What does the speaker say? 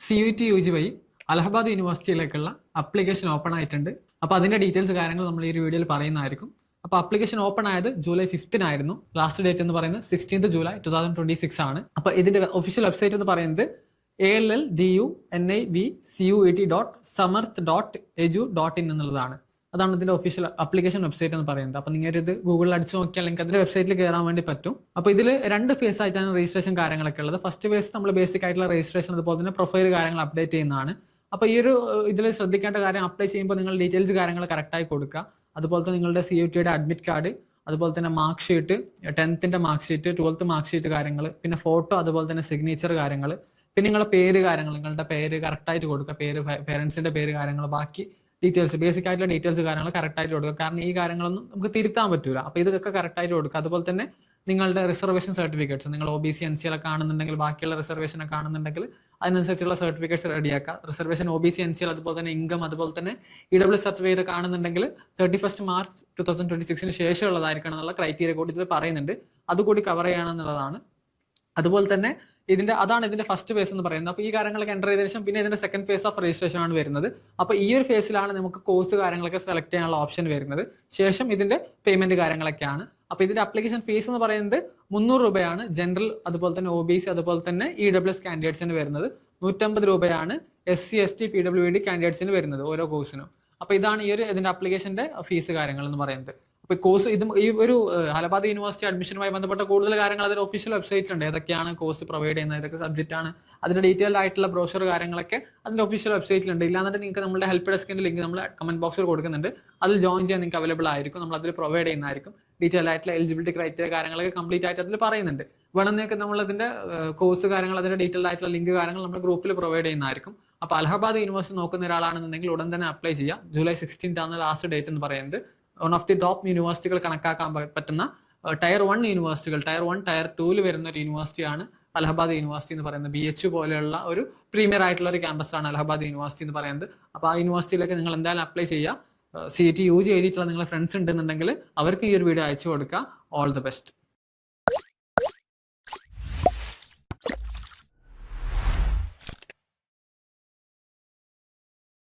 CUT/UG വഴി Allahabad യൂണിവേഴ്സിറ്റിയിലേക്കുള്ള application open ആയിട്ടുണ്ട്. അപ്പോൾ അതിന്റെ ഡീറ്റെയിൽസ് കാര്യങ്ങൾ നമ്മൾ ഈ ഒരു വീഡിയോയിൽ പറയുന്നതായിരിക്കും. അപ്പോൾ അപ്ലിക്കേഷൻ ഓപ്പൺ ആയത് ജൂലൈ 5 ആയിരുന്നു. ലാസ്റ്റ് ഡേറ്റ് എന്ന് പറയുന്നത് 16 ജൂലൈ 2026 ആണ്. അപ്പോൾ ഇതിന്റെ ഒഫീഷ്യൽ വെബ്സൈറ്റ് എന്ന് പറയുന്നത് alldunyvcut.samarth.edu.in എന്നുള്ളതാണ്. അതാണ് ഇതിന്റെ ഒഫീഷ്യൽ അപ്ലിക്കേഷൻ വെബ്സൈറ്റ് എന്ന് പറയുന്നത്. അപ്പോൾ നിങ്ങൾ ഇത് ഗൂഗിളിൽ അടിച്ചു നോക്കിയാൽ നിങ്ങൾക്ക് അതിന്റെ വെബ്സൈറ്റിൽ കയറാൻ വേണ്ടി പറ്റും. അപ്പോൾ ഇതിൽ 2 ഫേസ് ആയിട്ടാണ് രജിസ്ട്രേഷൻ കാര്യങ്ങളൊക്കെ ഉള്ളത്. ഫസ്റ്റ് ഫേസ് നമ്മൾ ബേസിക് ആയിട്ടുള്ള രജിസ്ട്രേഷൻ, അതുപോലെ തന്നെ പ്രൊഫൈൽ കാര്യങ്ങൾ അപ്ഡേറ്റ് ചെയ്യുന്നതാണ്. അപ്പോൾ ഈ ഒരു ഇതിൽ ശ്രദ്ധിക്കേണ്ട കാര്യം, അപ്ലൈ ചെയ്യുമ്പോൾ നിങ്ങൾ ഡീറ്റെയിൽസ് കാര്യങ്ങൾ കറക്റ്റായി കൊടുക്കുക. അതുപോലെ തന്നെ നിങ്ങളുടെ CUT-യുടെ അഡ്മിറ്റ് കാർഡ്, അതുപോലെ തന്നെ mark sheet, 10th mark sheet, 12th mark sheet കാര്യങ്ങൾ, പിന്നെ ഫോട്ടോ, അതുപോലെ തന്നെ സിഗ്നേച്ചർ കാര്യങ്ങൾ, പിന്നെ നിങ്ങളുടെ പേര് കാര്യങ്ങൾ, നിങ്ങളുടെ പേര് കറക്റ്റായിട്ട് കൊടുക്കുക, പേര്, പേരൻസിന്റെ പേര് കാര്യങ്ങൾ, ബാക്കി ഡീറ്റെയിൽസ്, ബേസിക് ആയിട്ടുള്ള ഡീറ്റെയിൽസ് കാര്യങ്ങൾ കറക്റ്റായിട്ട് കൊടുക്കുക. കാരണം ഈ കാര്യങ്ങളൊന്നും നമുക്ക് തിരുത്താൻ പറ്റൂല. അപ്പോൾ ഇതൊക്കെ കറക്റ്റായിട്ട് കൊടുക്കുക. അതുപോലെ തന്നെ നിങ്ങളുടെ റിസർവേഷൻ സർട്ടിഫിക്കറ്റ്സ്, നിങ്ങൾ OBC NC ഒക്കെ കാണുന്നുണ്ടെങ്കിൽ, ബാക്കിയുള്ള റിസർവേഷനെ കാണുന്നുണ്ടെങ്കിൽ അതിനനുസരിച്ചുള്ള സർട്ടിഫിക്കറ്റ്സ് റെഡിയാക്കുക. റിസർവേഷൻ OBC NC, അതുപോലെ തന്നെ ഇൻകം, അതുപോലെ തന്നെ EWS സർട്ടിഫിക്കറ്റ് കാണുന്നുണ്ടെങ്കിൽ 31 മാർച്ച് 2026 ശേഷമുള്ളതായിരിക്കണം എന്നുള്ള ക്രൈറ്റീരിയ കൂടി ഇതിൽ പറയുന്നുണ്ട്. അതുകൂടി കവർ ചെയ്യണമെന്നുള്ളതാണ്. അതുപോലെ തന്നെ അതാണ് ഇതിന്റെ ഫസ്റ്റ് ഫേസ് എന്ന് പറയുന്നത്. അപ്പോൾ ഈ കാര്യങ്ങളൊക്കെ എൻ്റർ ചെയ്തതിനു ശേഷം പിന്നെ ഇതിന്റെ സെക്കൻഡ് ഫേസ് ഓഫ് രജിസ്ട്രേഷൻ ആണ് വരുന്നത്. അപ്പോൾ ഈ ഒരു ഫേസിലാണ് നമുക്ക് കോഴ്സ് കാര്യങ്ങളൊക്കെ സെലക്ട് ചെയ്യാനുള്ള ഓപ്ഷൻ വരുന്നത്. ശേഷം ഇതിന്റെ പേയ്മെന്റ് കാര്യങ്ങളൊക്കെയാണ്. അപ്പോൾ ഇതിന്റെ അപ്ലിക്കേഷൻ ഫീസ് എന്ന് പറയുന്നത് 300 രൂപയാണ് ജനറൽ, അതുപോലെ തന്നെ OBC, അതുപോലെ തന്നെ EWS കാൻഡിഡേറ്റ്സിന് വരുന്നത്. 150 രൂപയാണ് SC ST PWD കാൻഡിഡേറ്റ്സിന് വരുന്നത് ഓരോ കോഴ്സിനും. അപ്പോൾ ഇതാണ് ഇതിന്റെ അപ്ലിക്കേഷന്റെ ഫീസ് കാര്യങ്ങൾ എന്ന് പറയുന്നത്. അപ്പോൾ കോഴ്സ് ഈ ഒരു അലഹബാദ് യൂണിവേഴ്സിറ്റി അഡ്മിഷനുമായി ബന്ധപ്പെട്ട കൂടുതൽ കാര്യങ്ങൾ അതിന്റെ ഒഫീഷ്യൽ വെബ്സൈറ്റിലുണ്ട്. ഏതൊക്കെയാണ് കോഴ്സ് പ്രൊവൈഡ് ചെയ്യുന്നത്, ഏതൊക്കെ സബ്ജക്റ്റ് ആണ്, അതിന്റെ ഡീറ്റെയിൽഡ് ആയിട്ടുള്ള ബ്രോഷർ കാര്യങ്ങളൊക്കെ അതിന്റെ ഒഫീഷ്യൽ വെബ്സൈറ്റിലുണ്ട്. ഇല്ലാന്നിട്ട് നിങ്ങൾക്ക് നമ്മുടെ ഹെൽപ്പ് ഡെസ്കിന്റെ ലിങ്ക് നമ്മൾ കമന്റ് ബോക്സിൽ കൊടുക്കുന്നുണ്ട്. അതിൽ ജോയിൻ ചെയ്യാൻ നിങ്ങൾക്ക് അവൈലബിൾ ആയിരിക്കും. നമ്മൾ അതിൽ പ്രൊവൈഡ് ചെയ്യുന്നതായിരിക്കും. ഡീറ്റെയിൽ ആയിട്ടുള്ള എലിജിബിലിറ്റി ക്രൈറ്റീരിയ കാര്യങ്ങളൊക്കെ കംപ്ലീറ്റ് ആയിട്ട് അതിൽ പറയുന്നുണ്ട്. വേണമെന്നൊക്കെ നമ്മൾ അതിന്റെ കോഴ്സ് കാര്യങ്ങൾ, അതിന്റെ ഡീറ്റെയിൽ ആയിട്ടുള്ള ലിങ്ക് കാര്യങ്ങൾ നമ്മൾ ഗ്രൂപ്പിൽ പ്രൊവൈഡ് ചെയ്യുന്നതായിരിക്കും. അപ്പോൾ അലഹബാദ് യൂണിവേഴ്സിറ്റി നോക്കുന്ന ഒരാളാണെന്നുണ്ടെങ്കിൽ ഉടൻ തന്നെ അപ്ലൈ ചെയ്യുക. ജൂലൈ 16 ആണ് ലാസ്റ്റ് ഡേറ്റ് എന്ന് പറയുന്നത്. വൺ ഓഫ് ദി ടോപ്പ് യൂണിവേഴ്സിറ്റികൾ കണക്കാക്കാൻ പറ്റുന്ന ടയർ 1 യൂണിവേഴ്സിറ്റികൾ, ടയർ 1 ടയർ 2 വരുന്ന ഒരു യൂണിവേഴ്സിറ്റിയാണ് അലഹബാദ് യൂണിവേഴ്സിറ്റി എന്ന് പറയുന്നത്. BHU പോലെയുള്ള ഒരു പ്രീമിയർ ആയിട്ടുള്ള ഒരു ക്യാമ്പസാണ് അലഹബാദ് യൂണിവേഴ്സിറ്റി എന്ന് പറയുന്നത്. അപ്പോൾ ആ യൂണിവേഴ്സിറ്റിയിലേക്ക് നിങ്ങൾ എന്തായാലും അപ്ലൈ ചെയ്യുക. CUT/UG എഴുതിയിട്ടുള്ള നിങ്ങളുടെ ഫ്രണ്ട്സ് ഉണ്ടെന്നുണ്ടെങ്കിൽ അവർക്ക് ഈ ഒരു വീഡിയോ അയച്ചു കൊടുക്കുക. All the best.